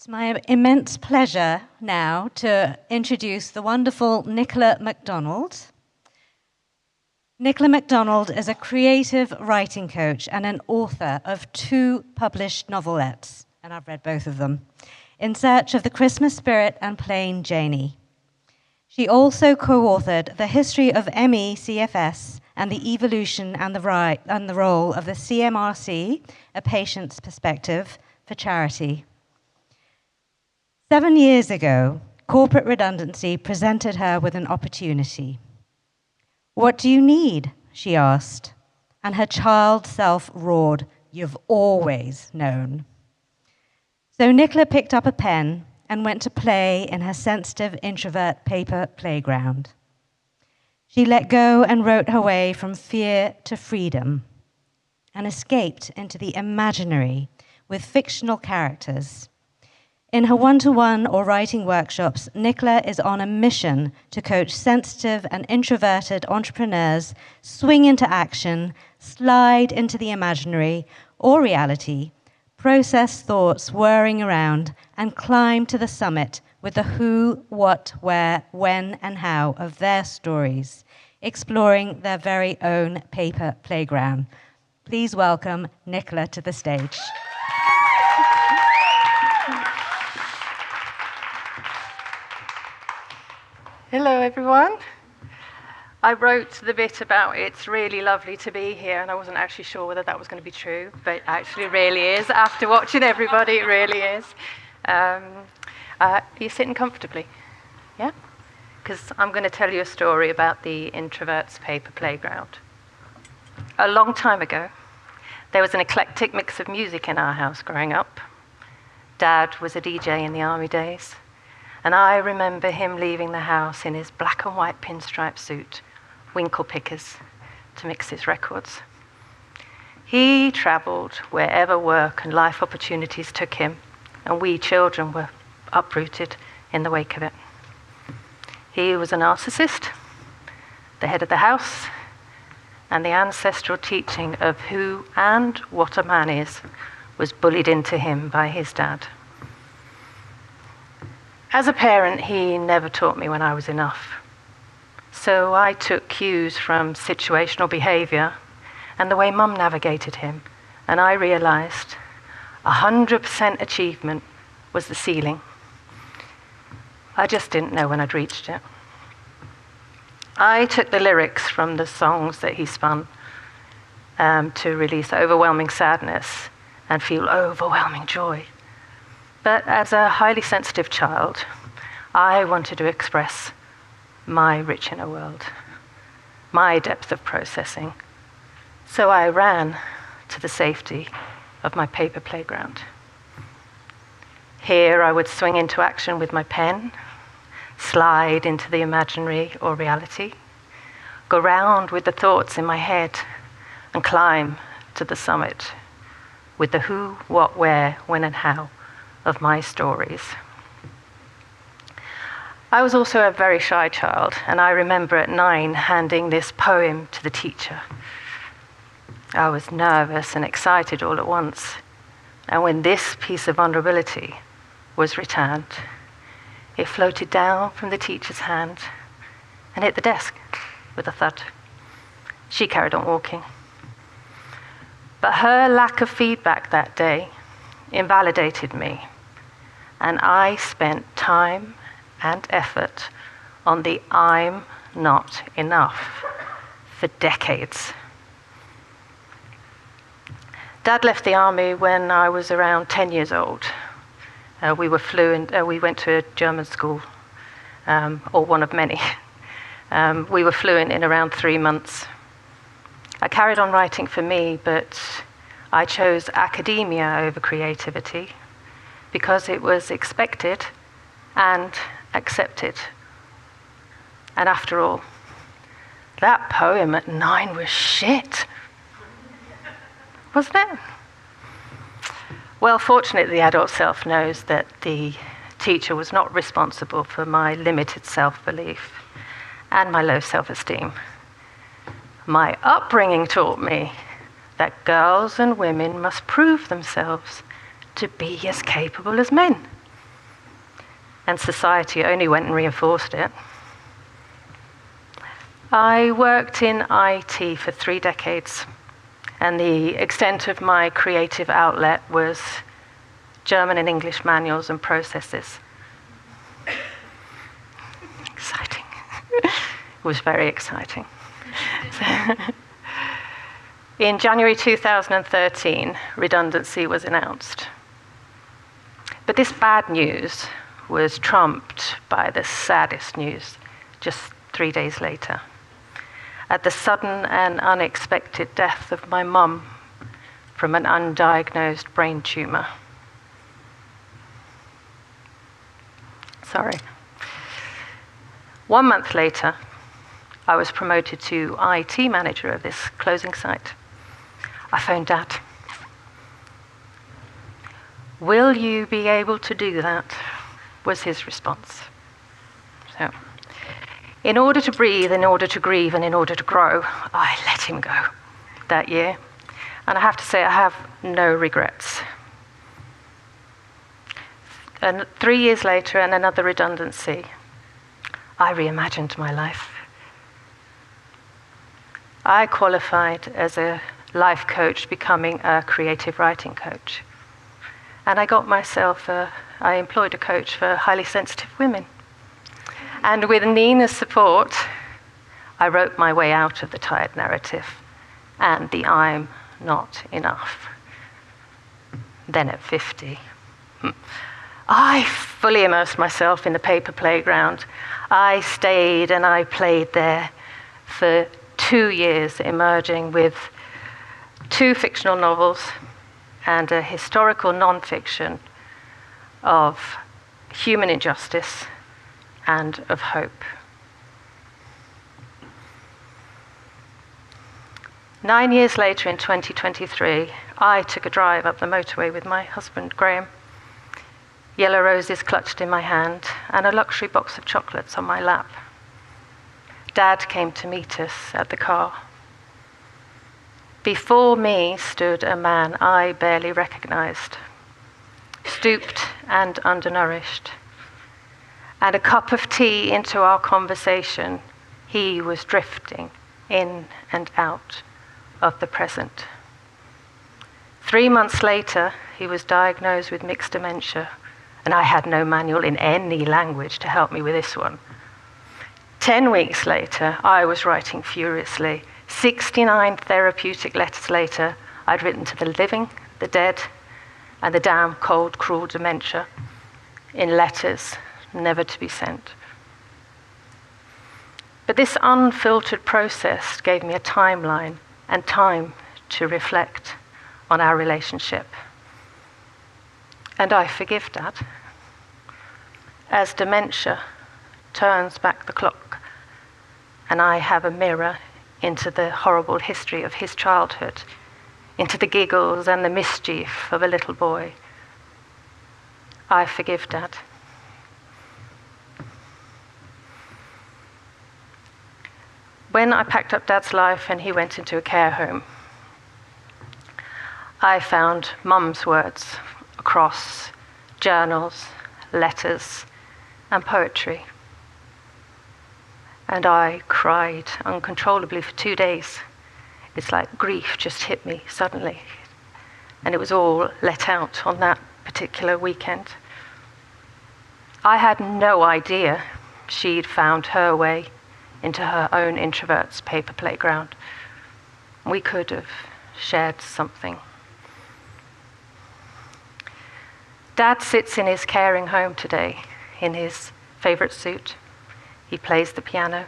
It's my immense pleasure now to introduce the wonderful Nicola McDonald. Nicola McDonald is a creative writing coach and an author of 2 published novelettes, and I've read both of them, In Search of the Christmas Spirit and Plain Janey. She also co-authored The History of ME/CFS and the Evolution and the Role of the CMRC, A Patient's Perspective, for Charity. 7 years ago, corporate redundancy presented her with an opportunity. "What do you need?" she asked, and her child self roared, "You've always known." So Nicola picked up a pen and went to play in her sensitive introvert paper playground. She let go and wrote her way from fear to freedom and escaped into the imaginary with fictional characters. In her one-to-one or writing workshops, Nicola is on a mission to coach sensitive and introverted entrepreneurs swing into action, slide into the imaginary or reality, process thoughts whirring around, and climb to the summit with the who, what, where, when, and how of their stories, exploring their very own paper playground. Please welcome Nicola to the stage. Hello, everyone. I wrote the bit about it's really lovely to be here, and I wasn't actually sure whether that was going to be true, but it actually really is. After watching everybody, it really is. You're sitting comfortably, yeah? Because I'm going to tell you a story about the Introverts paper playground. A long time ago, there was an eclectic mix of music in our house growing up. Dad was a DJ in the army days, and I remember him leaving the house in his black and white pinstripe suit, winkle pickers, to mix his records. He travelled wherever work and life opportunities took him, and we children were uprooted in the wake of it. He was a narcissist, the head of the house, and the ancestral teaching of who and what a man is was bullied into him by his dad. As a parent, he never taught me when I was enough. So I took cues from situational behavior and the way Mum navigated him, and I realized 100% achievement was the ceiling. I just didn't know when I'd reached it. I took the lyrics from the songs that he spun to release overwhelming sadness and feel overwhelming joy. But as a highly sensitive child, I wanted to express my rich inner world, my depth of processing. So I ran to the safety of my paper playground. Here I would swing into action with my pen, slide into the imaginary or reality, go round with the thoughts in my head, and climb to the summit with the who, what, where, when, and how of my stories. I was also a very shy child, and I remember at 9 handing this poem to the teacher. I was nervous and excited all at once, and when this piece of vulnerability was returned, it floated down from the teacher's hand and hit the desk with a thud. She carried on walking. But her lack of feedback that day invalidated me, and I spent time and effort on the I'm not enough for decades. Dad left the army when I was around 10 years old. We went to a German school, or one of many. We were fluent in around 3 months. I carried on writing for me, but I chose academia over creativity because it was expected and accepted. And after all, that poem at 9 was shit, wasn't it? Well, fortunately, the adult self knows that the teacher was not responsible for my limited self-belief and my low self-esteem. My upbringing taught me that girls and women must prove themselves to be as capable as men. and society only went and reinforced it. I worked in IT for 3 decades, and the extent of my creative outlet was German and English manuals and processes. Exciting. It was very exciting. In January 2013, redundancy was announced. But this bad news was trumped by the saddest news just 3 days later, at the sudden and unexpected death of my mum from an undiagnosed brain tumor. Sorry. 1 month later, I was promoted to IT manager of this closing site. I phoned Dad. "Will you be able to do that?" was his response. So, in order to breathe, in order to grieve, and in order to grow, I let him go that year. And I have to say, I have no regrets. And 3 years later, and another redundancy, I reimagined my life. I qualified as a life coach, becoming a creative writing coach. And I got myself, I employed a coach for highly sensitive women. And with Nina's support, I wrote my way out of the tired narrative and the "I'm not enough." Then at 50, I fully immersed myself in the paper playground. I stayed and I played there for 2 years, emerging with 2 fictional novels and a historical non-fiction of human injustice and of hope. 9 years later, in 2023, I took a drive up the motorway with my husband, Graham. Yellow roses clutched in my hand and a luxury box of chocolates on my lap. Dad came to meet us at the car. Before me stood a man I barely recognized, stooped and undernourished. And a cup of tea into our conversation, he was drifting in and out of the present. 3 months later, he was diagnosed with mixed dementia, and I had no manual in any language to help me with this one. 10 weeks later, I was writing furiously. 69 therapeutic letters later, I'd written to the living, the dead, and the damn cold, cruel dementia in letters never to be sent. But this unfiltered process gave me a timeline and time to reflect on our relationship. And I forgive Dad. As dementia turns back the clock, and I have a mirror into the horrible history of his childhood, into the giggles and the mischief of a little boy, I forgive Dad. When I packed up Dad's life and he went into a care home, I found Mum's words across journals, letters, and poetry. And I cried uncontrollably for 2 days. It's like grief just hit me suddenly. And it was all let out on that particular weekend. I had no idea she'd found her way into her own Introverts paper playground. We could have shared something. Dad sits in his caring home today in his favorite suit. He plays the piano,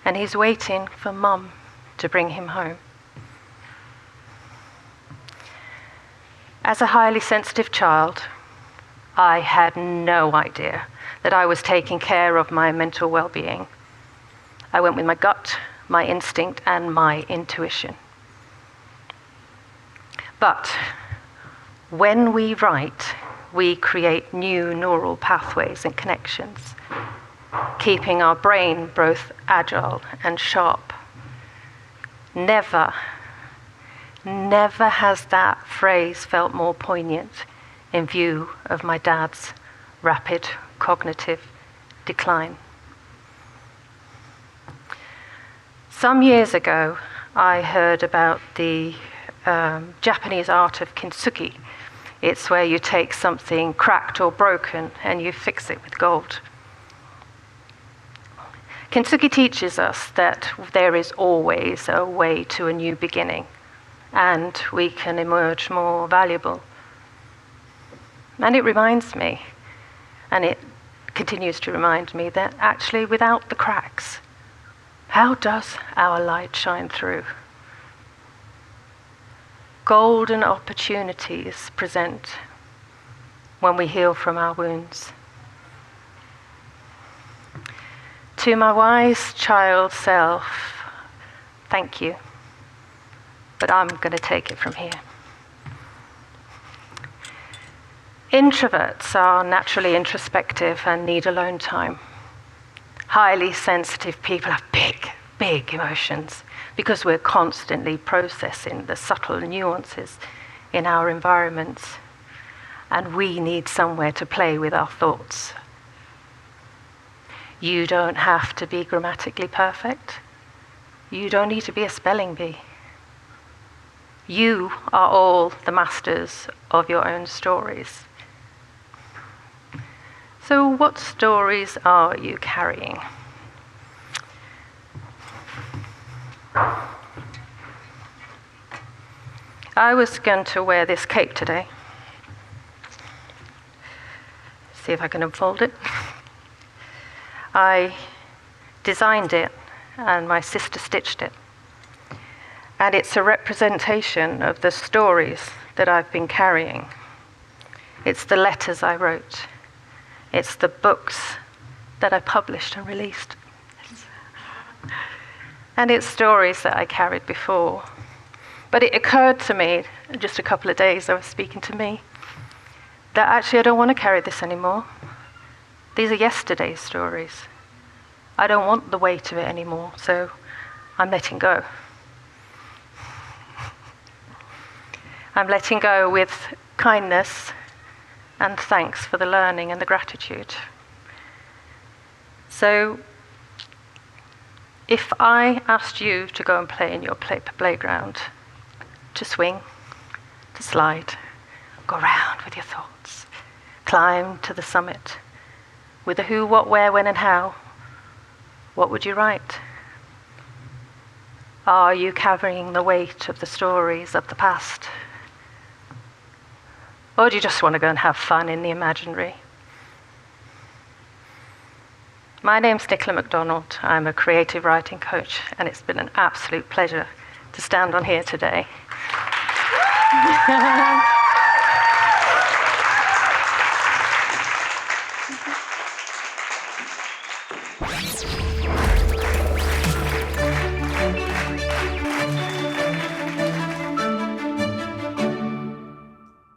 and he's waiting for Mum to bring him home. As a highly sensitive child, I had no idea that I was taking care of my mental well-being. I went with my gut, my instinct, and my intuition. But when we write, we create new neural pathways and connections, keeping our brain both agile and sharp. Never has that phrase felt more poignant in view of my dad's rapid cognitive decline. Some years ago, I heard about the Japanese art of kintsugi. It's where you take something cracked or broken and you fix it with gold. Kintsugi teaches us that there is always a way to a new beginning, and we can emerge more valuable. And it reminds me, and it continues to remind me, that actually without the cracks, how does our light shine through? Golden opportunities present when we heal from our wounds. To my wise child self, thank you, but I'm going to take it from here. Introverts are naturally introspective and need alone time. Highly sensitive people have big emotions because we're constantly processing the subtle nuances in our environments, and we need somewhere to play with our thoughts. You don't have to be grammatically perfect. You don't need to be a spelling bee. You are all the masters of your own stories. So what stories are you carrying? I was going to wear this cape today. See if I can unfold it. I designed it and my sister stitched it. And it's a representation of the stories that I've been carrying. It's the letters I wrote. It's the books that I published and released. And it's stories that I carried before. But it occurred to me, just a couple of days I was speaking to me, that actually I don't want to carry this anymore. These are yesterday's stories. I don't want the weight of it anymore, so I'm letting go. I'm letting go with kindness and thanks for the learning and the gratitude. So, if I asked you to go and play in your playground, to swing, to slide, go round with your thoughts, climb to the summit, with a who, what, where, when, and how, what would you write? Are you carrying the weight of the stories of the past? Or do you just want to go and have fun in the imaginary? My name's Nicola McDonald. I'm a creative writing coach, and it's been an absolute pleasure to stand on here today.